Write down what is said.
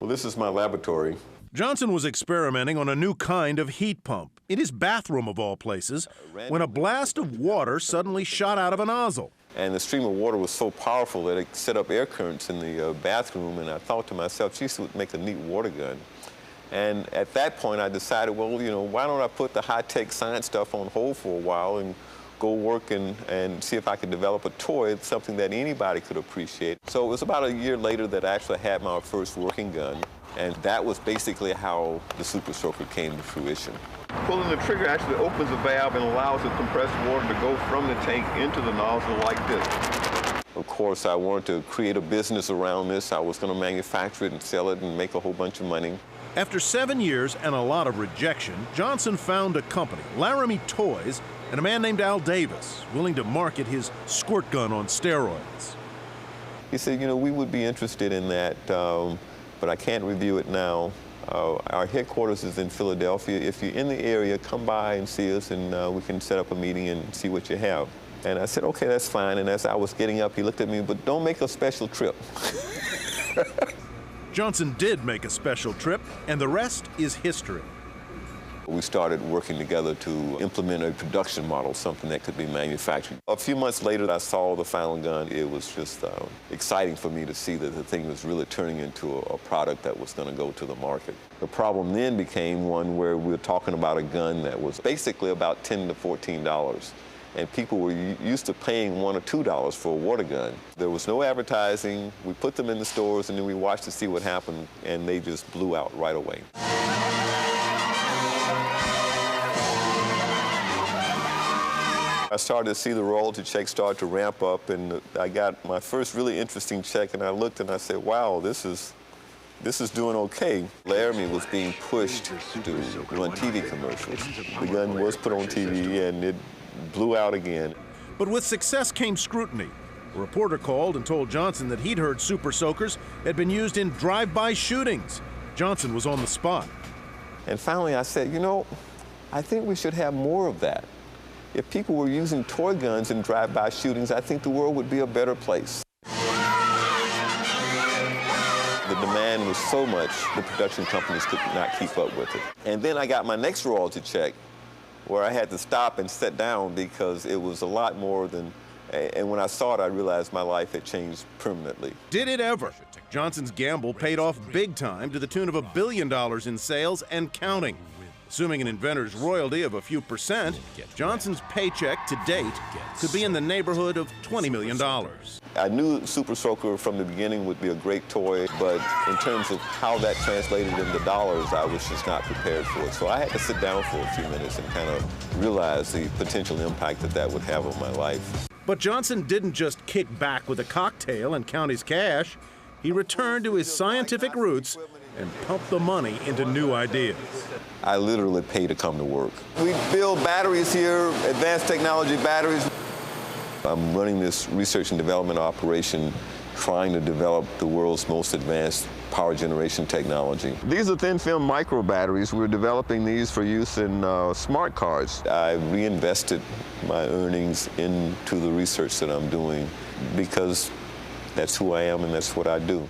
Well, this is my laboratory. Johnson was experimenting on a new kind of heat pump in his bathroom, of all places, when a blast of water suddenly shot out of a nozzle. And the stream of water was so powerful that it set up air currents in the bathroom, and I thought to myself, geez, this would make a neat water gun. And at that point, I decided, well, you know, why don't I put the high-tech science stuff on hold for a while and go work and see if I could develop a toy, something that anybody could appreciate. So it was about a year later that I actually had my first working gun, and that was basically how the Supersoaker came to fruition. Pulling the trigger actually opens the valve and allows the compressed water to go from the tank into the nozzle like this. Of course, I wanted to create a business around this. I was going to manufacture it and sell it and make a whole bunch of money. After 7 years and a lot of rejection, Johnson found a company, Laramie Toys, and a man named Al Davis, willing to market his squirt gun on steroids. He said, you know, we would be interested in that, but I can't review it now. Our headquarters is in Philadelphia. If you're in the area, come by and see us, and we can set up a meeting and see what you have. And I said, okay, that's fine. And as I was getting up, he looked at me, but don't make a special trip. Johnson did make a special trip, and the rest is history. We started working together to implement a production model, something that could be manufactured. A few months later, I saw the final gun. It was just exciting for me to see that the thing was really turning into a product that was going to go to the market. The problem then became one where we were talking about a gun that was basically about $10 to $14. And people were used to paying $1 or $2 for a water gun. There was no advertising. We put them in the stores, and then we watched to see what happened, and they just blew out right away. I started to see the royalty check start to ramp up, and I got my first really interesting check, and I looked and I said, wow, this is doing okay. Laramie was being pushed to run TV commercials. The gun was put on TV, and it blew out again. But with success came scrutiny. A reporter called and told Johnson that he'd heard Supersoakers had been used in drive-by shootings. Johnson was on the spot. And finally I said, you know, I think we should have more of that. If people were using toy guns in drive-by shootings, I think the world would be a better place. The demand was so much, the production companies could not keep up with it. And then I got my next royalty check, where I had to stop and sit down because it was a lot more than, and when I saw it, I realized my life had changed permanently. Did it ever? Johnson's gamble paid off big time to the tune of $1 billion in sales and counting. Assuming an inventor's royalty of a few percent, Johnson's paycheck to date could be in the neighborhood of $20 million. I knew Supersoaker from the beginning would be a great toy, but in terms of how that translated into dollars, I was just not prepared for it. So I had to sit down for a few minutes and kind of realize the potential impact that that would have on my life. But Johnson didn't just kick back with a cocktail and count his cash. He returned to his scientific roots and pumped the money into new ideas. I literally pay to come to work. We build batteries here, advanced technology batteries. I'm running this research and development operation trying to develop the world's most advanced power generation technology. These are thin film micro batteries. We're developing these for use in smart cars. I reinvested my earnings into the research that I'm doing because that's who I am and that's what I do.